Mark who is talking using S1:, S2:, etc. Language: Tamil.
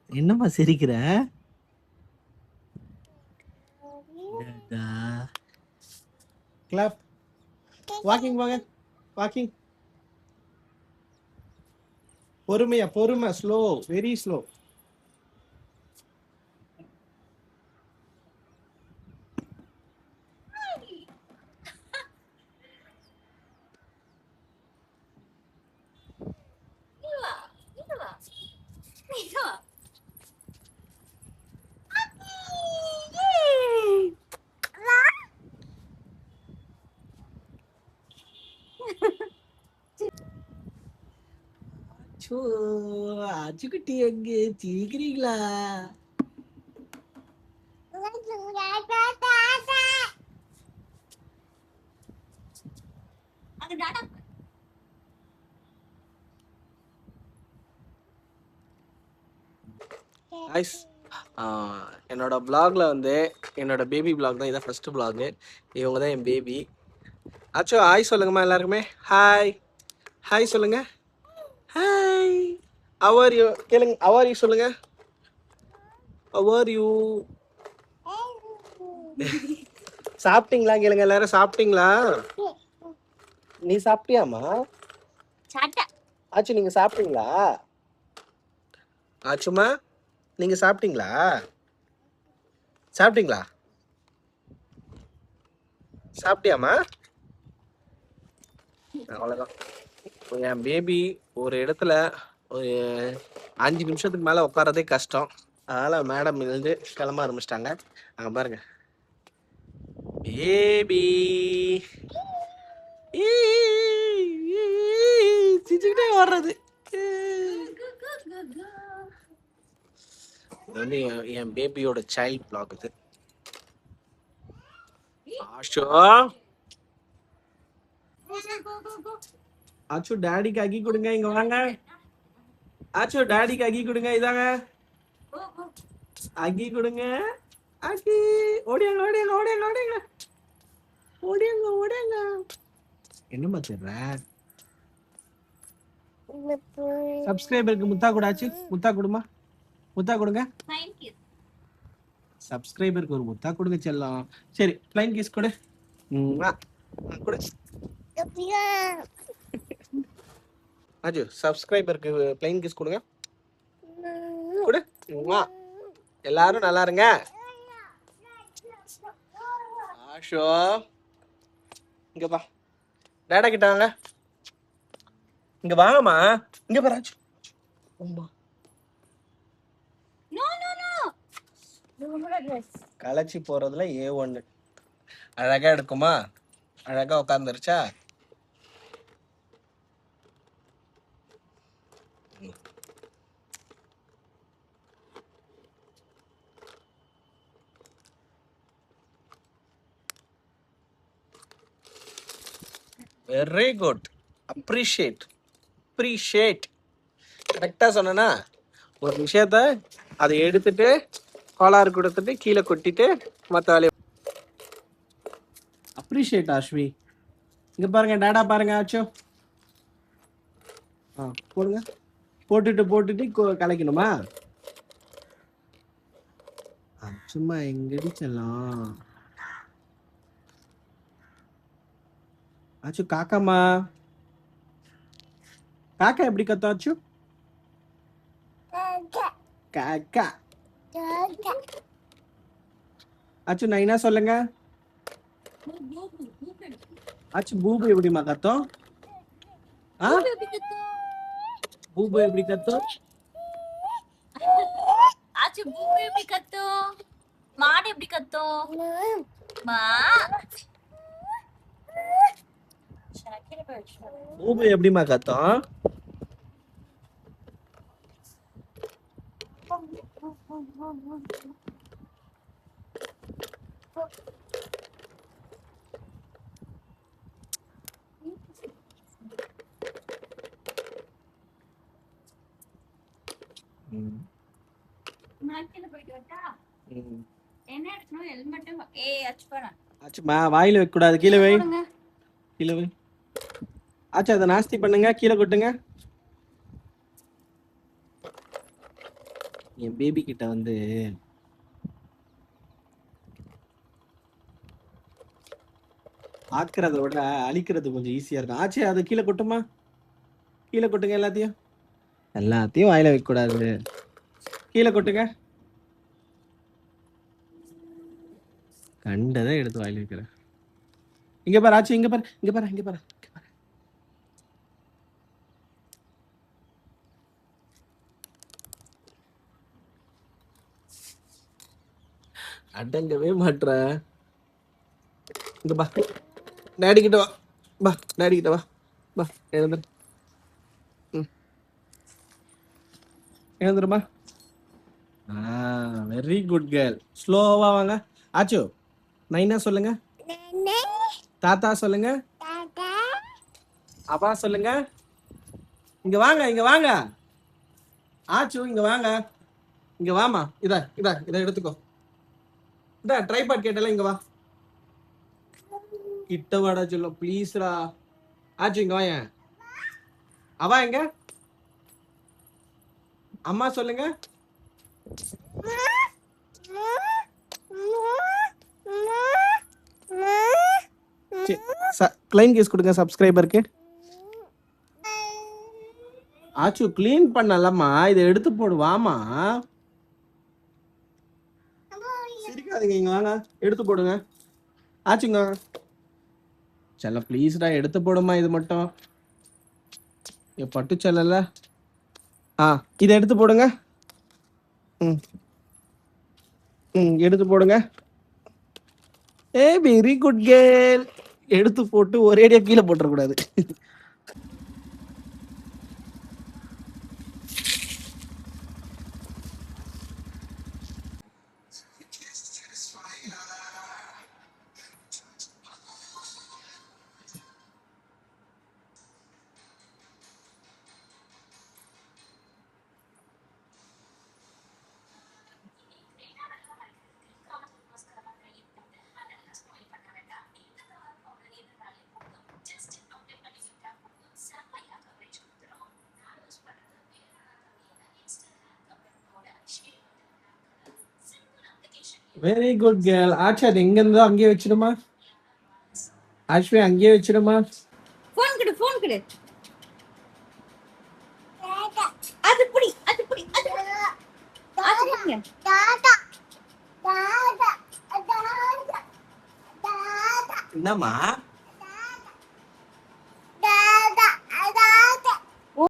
S1: என்னம்மா சிரிக்கிற? கிளாப். வாக்கிங் போங்க. வாக்கிங். பொறுமையா, பொறுமை. Slow, very slow. அச்சுக்குட்டி எங்க சிரிக்கிறீங்களா? ஐஸ் என்னோட பிளாக்ல வந்து என்னோட பேபி பிளாக் தான். இதான் ஃபர்ஸ்ட் பிளாக். இவங்க தான் என் பேபி. ஆச்சோ ஹாய் சொல்லுங்கம்மா எல்லாருக்குமே. ஹாய் ஹாய் சொல்லுங்க. ஹாய். ஹவ் ஆர் யூ கேளுங்க. ஹவ் ஆர் யூ சொல்லுங்க. How are you. சாப்பிட்டீங்களா கேளுங்க எல்லாரும். சாப்பிட்டீங்களா? நீ சாப்பிட்டியாமா? ஆச்சு நீங்க சாப்பிட்டீங்களா? ஆச்சுமா நீங்க சாப்பிட்டீங்களா? சாப்பிட்டீங்களா? சாப்பிட்டியாமா? அவ்வளோதான். என் பேபி ஒரு இடத்துல ஒரு 5 நிமிஷத்துக்கு மேலே உட்காரதே கஷ்டம். அதனால் மேடம் எழுந்து கிளம்ப ஆரம்பிச்சிட்டாங்க. அங்கே பாருங்க பேபி சிரிச்சுக்கிட்டே வர்றது. இது வந்து என் பேபியோட சைல்ட் பிளாக். இது ஆஷோ. ஆச்சு டாடிக்கு அகி கொடுங்க. இங்க வாங்க. ஆச்சு டாடிக்கு அகி கொடுங்க. இதாங்க அகி கொடுங்க. அகி ஓடியாங்க ஓடியாங்க ஓடியாங்க ஓடியாங்க ஓடியாங்க ஓடியாங்க. என்னம்மா தெரியல. சப்ஸ்கிரைபருக்கு முத்தா கூட. ஆச்சு முத்தா கொடுமா. முத்தா கொடுங்க. சப்ஸ்கிரைபருக்கு ஒரு முத்தா கொடுங்க செல்லம். சரி ஃப்ளைங் கிஸ் கொடு. கொடு. ஆச்சு சப்ஸ்கிரைபருக்கு ஃப்ளைங் கிஸ் கொடுங்க. கொடு. எல்லாரும் நல்லா இருங்க. ஆஷோ இங்க பா. டேடா கிட்ட வாங்க. இங்க வாங்கம்மா. இங்க பாரு. களைச்சி போறதுல A1 அழகா எடுக்குமா. அழகா உட்காந்துருச்சா. Very good. Appreciate appreciate. கரெக்டாக சொன்னா ஒரு விஷயத்த அதை எடுத்துட்டு கோளாறு கொடுத்துட்டு கீழே கொட்டிட்டு மற்ற வேலையை. அப்ரிஷியேட் அஸ்வி. இங்க பாருங்க டாடா பாருங்க. ஆச்சோ போடுங்க. போட்டுட்டு கலைக்கணுமா? சும்மா எங்கடி செல்லாம். ஆச்சு காக்காமா. காக்கா எப்படி கத்தும் ஆச்சு? காக்கா. ஆச்சு நான் என்ன சொல்லுங்க. ஆச்சு பூபு எப்படிமா கத்தும்? பூபு எப்படி கத்தும்?
S2: ஆச்சு பூபு எப்படி கத்தும்? மாடு எப்படி கத்தும்?
S1: பூபு எப்படிமா கத்தும்? வாயில வைக்க கூடாது. கீழே வை. கீழே வை. ஆச்சு அதை நாஸ்தி பண்ணுங்க. கீழே கொட்டுங்க. என் பேபி கிட்ட வந்து ஆக்குறத விட அழிக்கிறது கொஞ்சம் ஈஸியா இருக்கும். ஆச்சு அது கீழே கொட்டுமா? கீழே கொட்டுங்க எல்லாத்தையும். எல்லாத்தையும் வாயில வைக்க கூடாது. கீழே கொட்டுங்க. கண்டதை எடுத்து வாயில வைக்கிறேன். இங்க பாரு ஆச்சு, இங்க பாரு, இங்க பாரு, இங்க பாரு, இங்க பாரு. அடங்கவே மாட்ற. இங்க பா, டேடி கிட்ட வா, பா, டேடி கிட்ட வா, பா, எழுந்துரு, எழுந்துருமா. Very good girl. ஸ்லோவா வாங்க. ஆச்சு நைனா சொல்லுங்க, தாத்தா சொல்லுங்க, அப்பா சொல்லுங்க. இங்க வாங்க, இங்க வாங்க. ஆச்சு இங்க வாங்க, இங்க வாமா. இத எடுத்துக்கோ. இதா ட்ரைபாட் கேட்டல, இங்க வா. கிட்ட வாடா சொல்ல ப்ளீஸ்ரா. ஆச்சு இங்க வாயேன். அவா எங்க? அம்மா சொல்லுங்க. க்ளைம் கேஸ் கொடுங்க சப்ஸ்கிரைபருக்கு. ஆச்சு க்ளீன் பண்ணலம்மா, இதை எடுத்து போடுவாமா. சிரிக்காதீங்க, இங்க வாங்க, எடுத்து போடுங்க. ஆச்சுங்க செல்ல ப்ளீஸ்டா எடுத்து போடுமா. இது மட்டும் பட்டு செல்லல. இதை எடுத்து போடுங்க. ம் எடுத்து போடுங்க. Very good girl. எடுத்து போட்டு ஒரேடியா கீழே போட்டுறக்கூடாது. Very good girl. ஆச்சு அது எங்க இருந்தோ அங்கேயே வச்சிடுமா. ஆஷ்வி அங்கேயே வச்சிடுமா.
S2: போன் கொடு, போன் கொடு. அது புடி, அது புடி, அது புடி. ஆச்சு போங்க.
S1: என்னம்மா